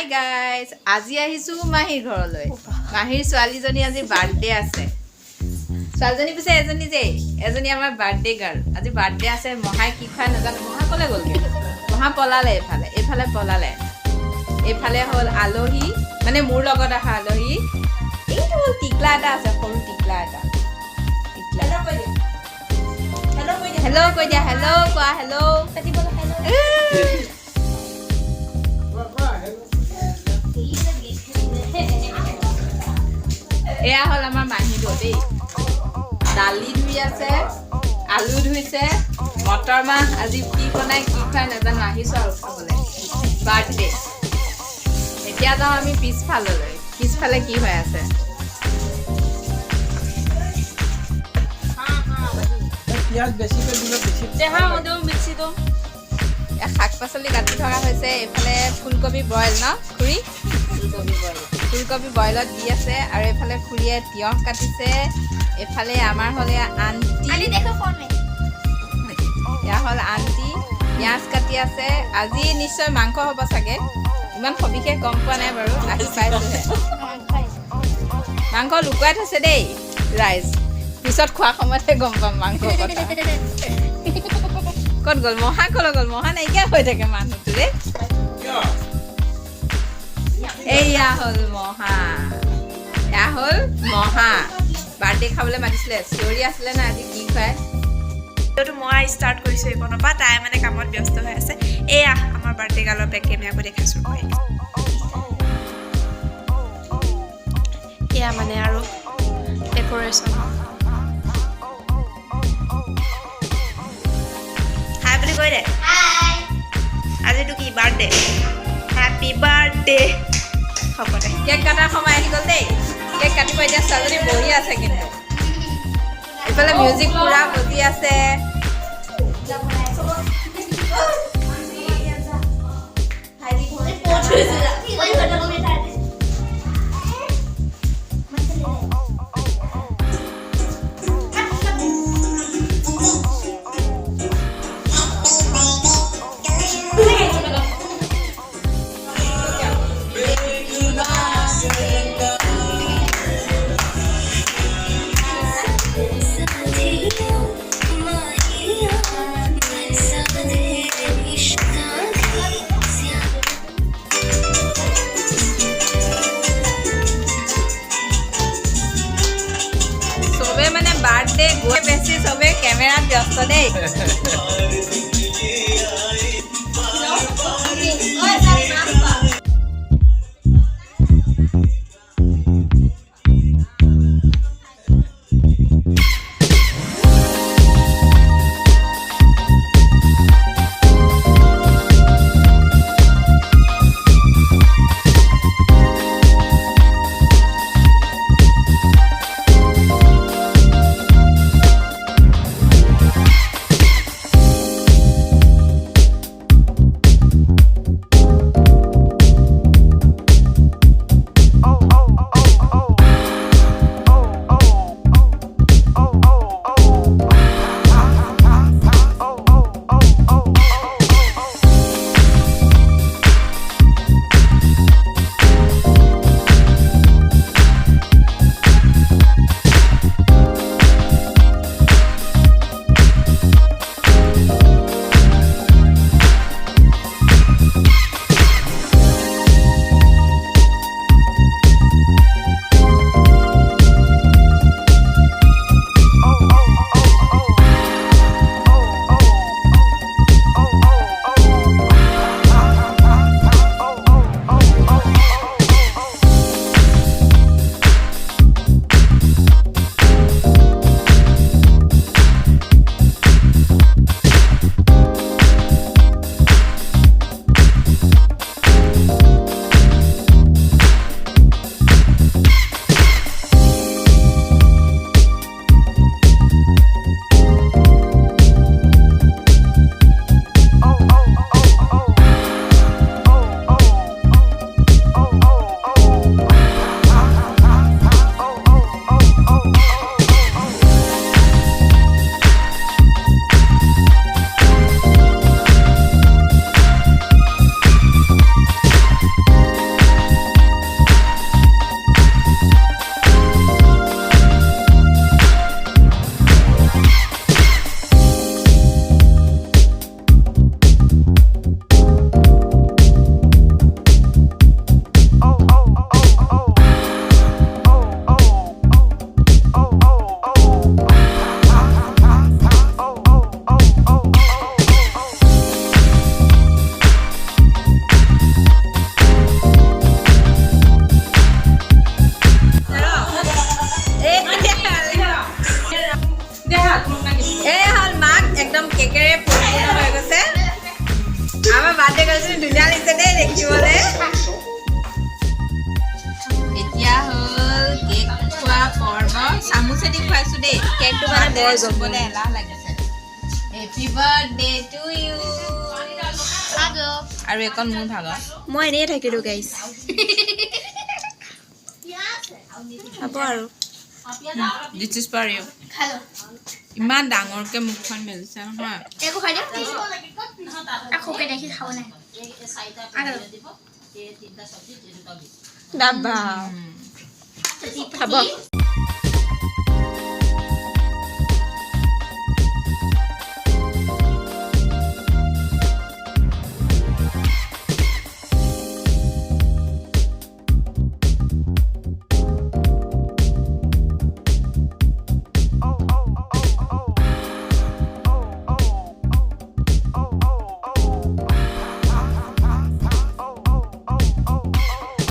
Hi guys, আজি আহিছো মাহীৰ ঘৰলৈ। মাহীৰ ছোৱালীজনী আজি বাৰ্থডে আছে। ছোৱালীজনী পিছে এজনী আমাৰ বাৰ্থডে গাৰ্ল। আজি বাৰ্থডে আছে। মহাই কি খাই নাজানো। মহা ক'লে গ'লগে? মহা পলালে এইফালে পলালে। এইফালে হ'ল আলহী, মানে মোৰ লগত অহা আলহী। এইটো হ'ল টিকলা এটা আছে, সৰু টিকলা এটা। হেল্ল' কৈ দিয়া, হেল্ল' কোৱা, হেল্ল'। এয়া হ'ল আমাৰ মাহীটো দেই। দালি ধুই আছে, আলু ধুইছে, মটৰ মাহ আজি কি বনাই কি খুৱাই নাজানো। আহিছো আৰু খাবলৈ বাৰ্থডে। এতিয়া যাওঁ আমি পিছফাললৈ। পিছফালে কি হৈ আছে? শাক পাচলি কাটি থকা হৈছে। এইফালে ফুলকবি বইল ন খুৰী? ফুলকবি বইলত দি আছে। আৰু এইফালে খুৰীয়ে তিয়ঁহ কাটিছে। এইফালে আমাৰ হ'লে আণ্টি, এয়া হ'ল আণ্টি পিঁয়াজ কাটি আছে। আজি নিশ্চয় মাংস হ'ব চাগে, ইমান সবিশেষ গম পোৱা নাই বাৰু, আহি পাইছোহে। মাংস লুকুৱাই থৈছে দেই ৰাইজ, পিছত খোৱা সময়তহে গম পাম মাংস কথা। ক'ত গ'ল মহা? ক'লৈ গ'ল মহা? নাইকিয়া হৈ থাকে মানুহটো দেই। এয়া হ'ল মহা, এয়া হ'ল মহা। বাৰ্থডে খাবলৈ মাতিছিলে, চিঞৰি আছিলে না আজি কি খুৱাই। ভিডিঅ'টো মই ষ্টাৰ্ট কৰিছোঁ এইকণৰ পৰা। তাই মানে কামত ব্যস্ত হৈ আছে। এয়া আমাৰ বাৰ্থডে গাৰ্লৰ বেক কেমেৰাকৈ দেখাইছোঁ। এয়া মানে আৰু ডেক'ৰেশ্যন। হাই বুলি কৈ দে। আজিতো কি বাৰ্থডে? Happy birthday. হ'ব দে। কেক কটাৰ সময় আহি গ'ল দেই। কেক কাটিব এতিয়া। ছোৱালীজনী বহি আছে কিন্তু। এইফালে মিউজিক পুৰা বজি আছে। বাৰ্থডে গৈ বেছি চবে কেমেৰাত ব্যস্ত দেই। বৰ গৰম। চুবলৈ এলাহ লাগিছে হেপী বাৰ্থডে টু ইউ আৰু এখন মোৰ ভাগৰ মই এনেই থাকিলোঁ গাইছ খাব আৰু দিছ ইজ ফৰ ইউ ইমান ডাঙৰকে মুখখন মেলিছে নহয় ডাবা খাব